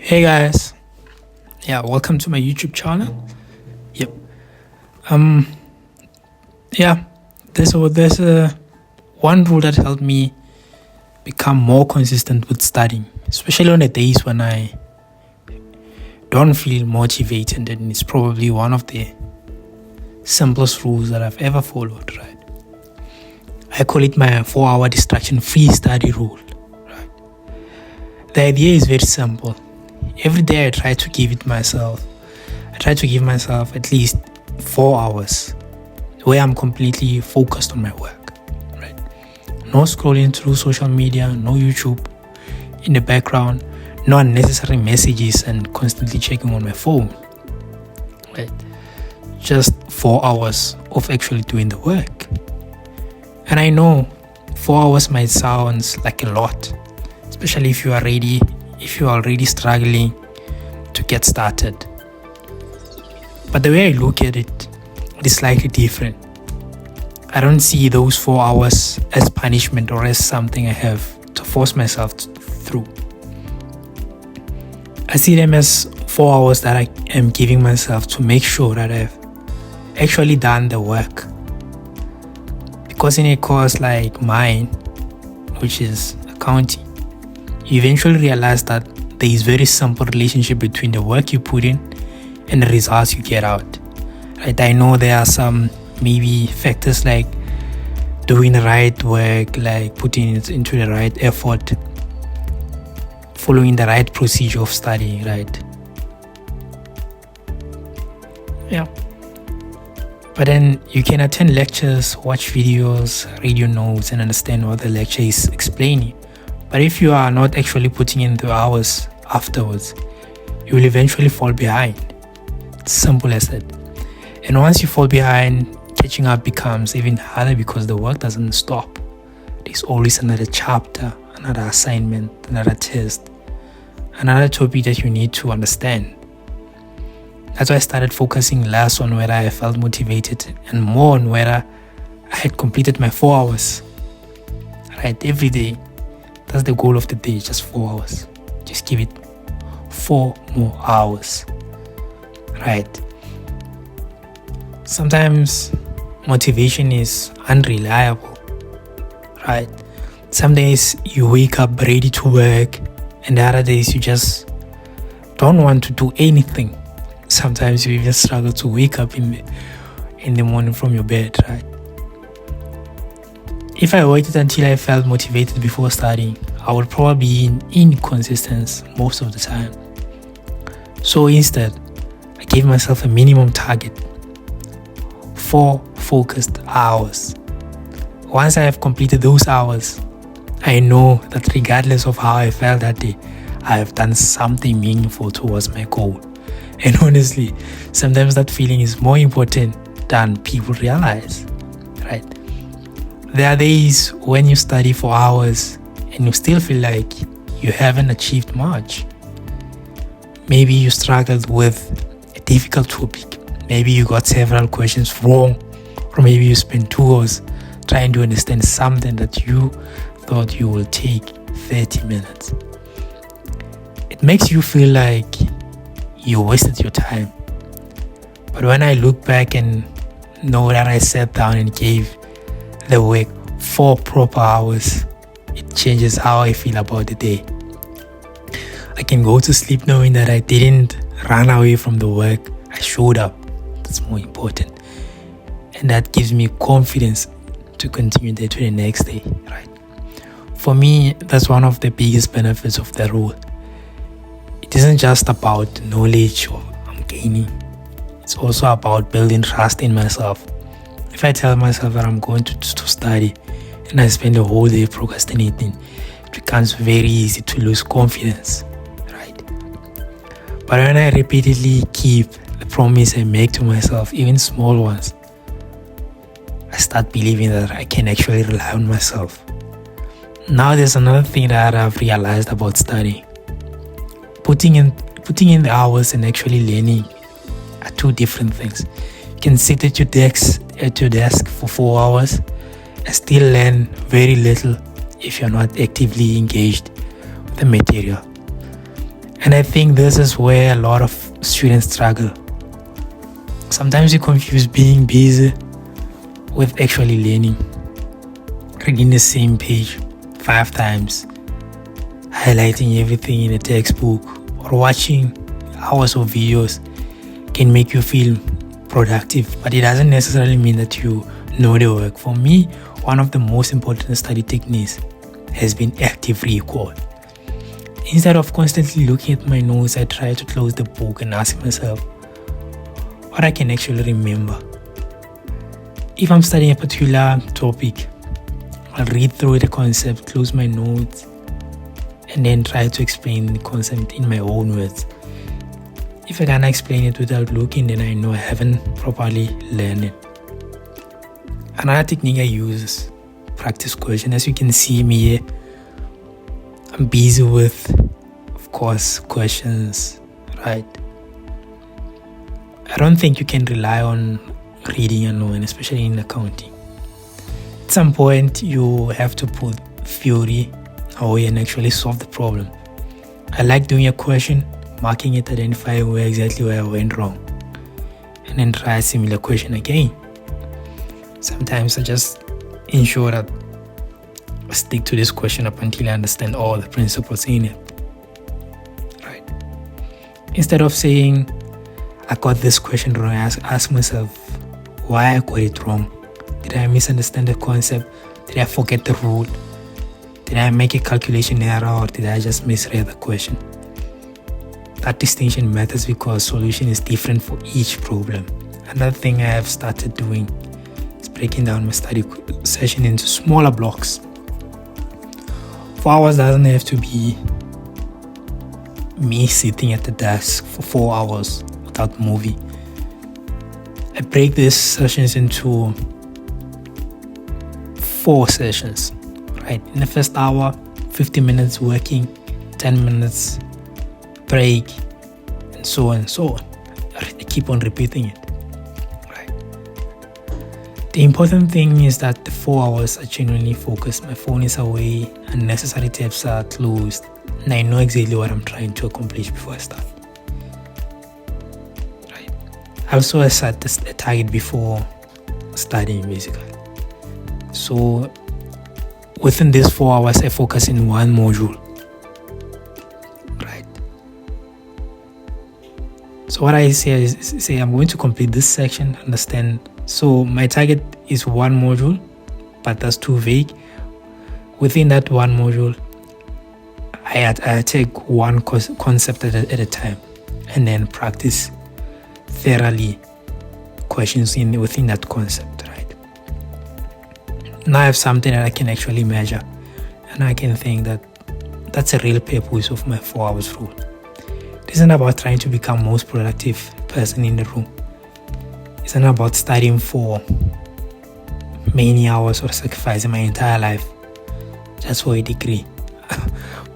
Hey guys, welcome to my YouTube channel. Yep. Um, yeah, there's a one rule that helped me become more consistent with studying, especially on the days when I don't feel motivated, and it's probably one of the simplest rules that I've ever followed. Right? I call it my 4-hour distraction-free study rule. Right? The idea is very simple. Every day I try to give myself at least 4 hours where I'm completely focused on my work. Right? No scrolling through social media, no YouTube in the background, no unnecessary messages and constantly checking on my phone. Right? Just 4 hours of actually doing the work. And I know 4 hours might sound like a lot, especially if you are already struggling to get started. But the way I look at it is slightly different. I don't see those 4 hours as punishment or as something I have to force myself through. I see them as 4 hours that I am giving myself to make sure that I've actually done the work. Because in a course like mine, which is accounting, you eventually realize that there is very simple relationship between the work you put in and the results you get out. Right? I know there are some maybe factors like doing the right work, like putting it into the right effort, following the right procedure of studying, right? Yeah. But then you can attend lectures, watch videos, read your notes, and understand what the lecture is explaining. But if you are not actually putting in the hours afterwards, you will eventually fall behind. It's simple as that. And once you fall behind, catching up becomes even harder because the work doesn't stop. There's always another chapter, another assignment, another test, another topic that you need to understand. That's why I started focusing less on whether I felt motivated and more on whether I had completed my 4 hours. Right, every day. That's the goal of the day, just 4 hours. Just give it 4 more hours. Right. Sometimes motivation is unreliable. Right. Some days you wake up ready to work, and the other days you just don't want to do anything. Sometimes you even struggle to wake up in the morning from your bed, right? If I waited until I felt motivated before studying, I would probably be inconsistent most of the time. So instead, I gave myself a minimum target: 4 focused hours. Once I have completed those hours, I know that regardless of how I felt that day, I have done something meaningful towards my goal. And honestly, sometimes that feeling is more important than people realize, right? There are days when you study for hours and you still feel like you haven't achieved much. Maybe you struggled with a difficult topic. Maybe you got several questions wrong. Or maybe you spent 2 hours trying to understand something that you thought you will take 30 minutes. It makes you feel like you wasted your time. But when I look back and know that I sat down and gave the work 4 proper hours, it changes how I feel about the day. I can go to sleep knowing that I didn't run away from the work. I showed up. That's more important. And that gives me confidence to continue that to the next day, right? For me, that's one of the biggest benefits of the rule. It isn't just about knowledge or I'm gaining. It's also about building trust in myself. If I tell myself that I'm going to study and I spend the whole day procrastinating, it becomes very easy to lose confidence, right? But when I repeatedly keep the promise I make to myself, even small ones, I start believing that I can actually rely on myself. Now there's another thing that I've realized about studying. Putting in the hours and actually learning are 2 different things. You can sit at your desk for 4 hours and still learn very little if you're not actively engaged with the material. And I think this is where a lot of students struggle. Sometimes you confuse being busy with actually learning. Reading the same page 5 times, highlighting everything in a textbook, or watching hours of videos can make you feel productive, but it doesn't necessarily mean that you know the work. For me, one of the most important study techniques has been active recall. Instead of constantly looking at my notes, I try to close the book and ask myself what I can actually remember. If I'm studying a particular topic, I'll read through the concept, close my notes, and then try to explain the concept in my own words. If I can't explain it without looking, then I know I haven't properly learned it. Another technique I use is practice question. As you can see me here, I'm busy with, of course, questions, right? I don't think you can rely on reading alone, especially in accounting. At some point, you have to put theory away and actually solve the problem. I like doing a question, marking it, identifying where I went wrong, and then try a similar question again. Sometimes I just ensure that I stick to this question up until I understand all the principles in it. Right? Instead of saying, I got this question wrong, I ask myself, why I got it wrong? Did I misunderstand the concept? Did I forget the rule? Did I make a calculation error, or did I just misread the question? That distinction matters because solution is different for each problem. Another thing I have started doing is breaking down my study session into smaller blocks. 4 hours doesn't have to be me sitting at the desk for 4 hours without moving. I break these sessions into 4 sessions, right? In the first hour, 50 minutes working, 10 minutes break, and so on and so on. I keep on repeating it, right? The important thing is that the 4 hours are genuinely focused. My phone is away, unnecessary tabs are closed, and I know exactly what I'm trying to accomplish before I start. Right? I also set a target before studying, basically. So within these 4 hours, I focus in one module. Right? So what I say is I'm going to complete this section, understand. So my target is one module, but that's too vague. Within that one module, I take one concept at a time, and then practice thoroughly questions within that concept, right? Now I have something that I can actually measure, and I can think that that's a real purpose of my 4 hours rule. It isn't about trying to become most productive person in the room. It's not about studying for many hours or sacrificing my entire life just for a degree.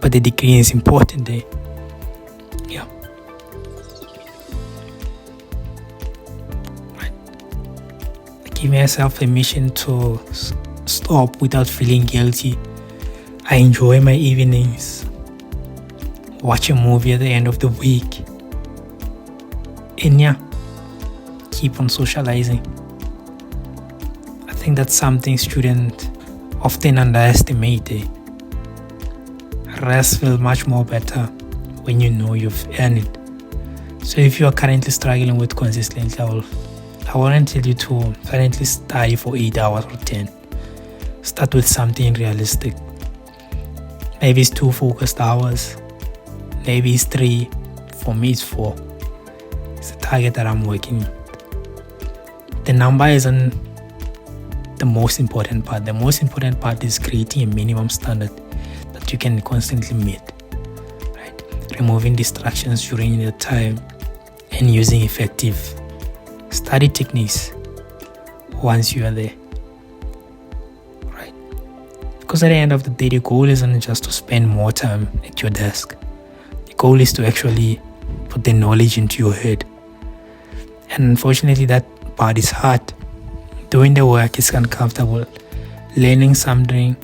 But the degree is important there. Yeah. Right. I give myself permission to stop without feeling guilty. I enjoy my evenings. Watch a movie at the end of the week. And yeah, keep on socializing. I think that's something students often underestimate. Rest feels much more better when you know you've earned it. So if you are currently struggling with consistency, I won't tell you to currently study for 8 hours or 10. Start with something realistic. Maybe it's 2 focused hours. Maybe it's 3. For me, it's 4. It's the target that I'm working with. The number isn't the most important part. The most important part is creating a minimum standard that you can constantly meet, right? Removing distractions during your time and using effective study techniques once you are there, right? Because at the end of the day, the goal isn't just to spend more time at your desk. The goal is to actually put the knowledge into your head. And unfortunately, that part is hard. Doing the work is uncomfortable. Learning something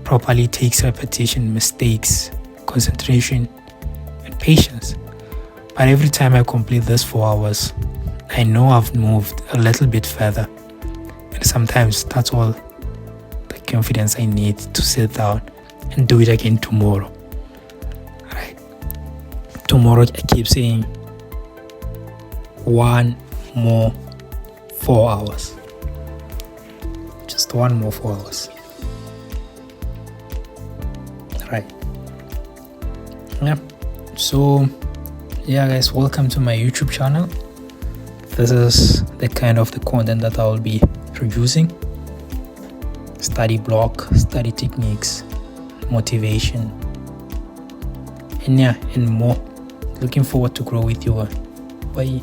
properly takes repetition, mistakes, concentration, and patience. But every time I complete this 4 hours, I know I've moved a little bit further. And sometimes that's all the confidence I need to sit down and do it again tomorrow. Alright. Tomorrow I keep saying 1 more 4 hours. Just 1 more 4 hours. Right. Yeah. So yeah guys, welcome to my YouTube channel. This is the kind of the content that I will be producing. Study block, study techniques, motivation, and more. Looking forward to grow with you. Bye.